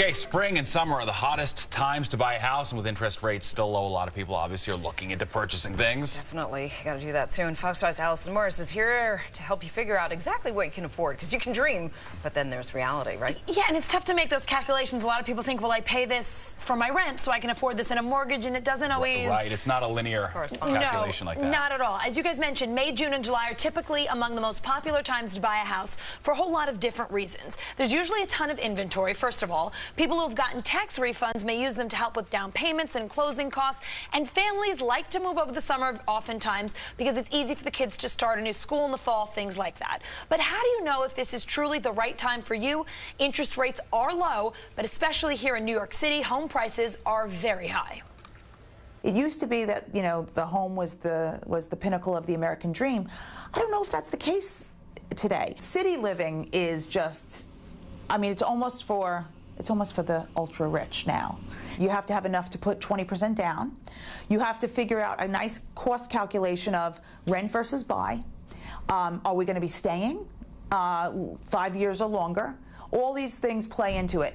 Okay, spring and summer are the hottest times to buy a house, and with interest rates still low, a lot of people obviously are looking into purchasing things. Definitely. Got to do that soon. Fox 5's Allison Morris is here to help you figure out exactly what you can afford, because you can dream, but then there's reality, right? Yeah, and it's tough to make those calculations. A lot of people think, well, I pay this for my rent, so I can afford this in a mortgage, and it doesn't always... Right, it's not a linear calculation like that. No, not at all. As you guys mentioned, May, June, and July are typically among the most popular times to buy a house for a whole lot of different reasons. There's usually a ton of inventory, first of all. People who have gotten tax refunds may use them to help with down payments and closing costs, and families like to move over the summer oftentimes because it's easy for the kids to start a new school in the fall, things like that. But how do you know if this is truly the right time for you? Interest rates are low, but especially here in New York City, home prices are very high. It used to be that, you know, the home was the pinnacle of the American dream. I don't know if that's the case today. City living is just, I mean, it's almost for the ultra rich now. You have to have enough to put 20% down. You have to figure out a nice cost calculation of rent versus buy. Are we going to be staying 5 years or longer? All these things play into it.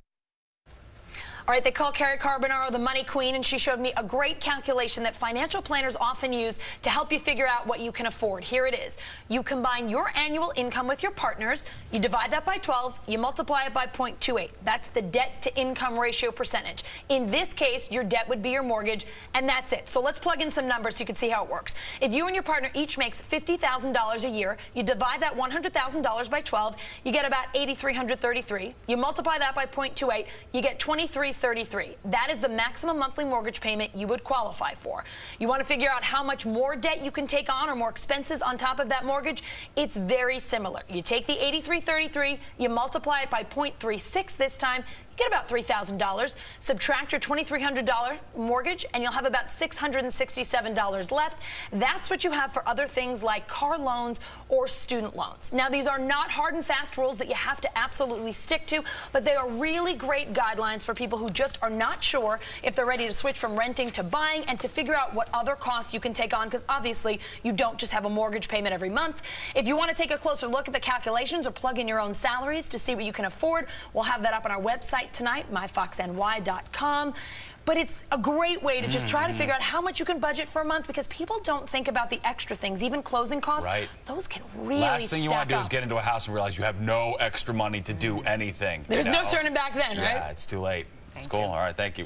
All right, they call Carrie Carbonaro the money queen, and she showed me a great calculation that financial planners often use to help you figure out what you can afford. Here it is. You combine your annual income with your partner's, you divide that by 12, you multiply it by 0.28. That's the debt-to-income ratio percentage. In this case, your debt would be your mortgage, and that's it. So let's plug in some numbers so you can see how it works. If you and your partner each makes $50,000 a year, you divide that $100,000 by 12, you get about $8,333. You multiply that by 0.28, you get $23,33. That is the maximum monthly mortgage payment you would qualify for. You want to figure out how much more debt you can take on or more expenses on top of that mortgage? It's very similar. You take the $8,333, you multiply it by 0.36 this time, get about $3,000. Subtract your $2,300 mortgage, and you'll have about $667 left. That's what you have for other things like car loans or student loans. Now, these are not hard and fast rules that you have to absolutely stick to, but they are really great guidelines for people who just are not sure if they're ready to switch from renting to buying, and to figure out what other costs you can take on, because obviously you don't just have a mortgage payment every month. If you want to take a closer look at the calculations or plug in your own salaries to see what you can afford, we'll have that up on our website tonight, myfoxny.com. But it's a great way to just try to figure out how much you can budget for a month, because people don't think about the extra things, even closing costs. Right. Those can really Last thing you want to do up. is get into a house and realize you have no extra money to do anything. There's no turning back then, right? Yeah, it's too late. It's cool. All right, thank you.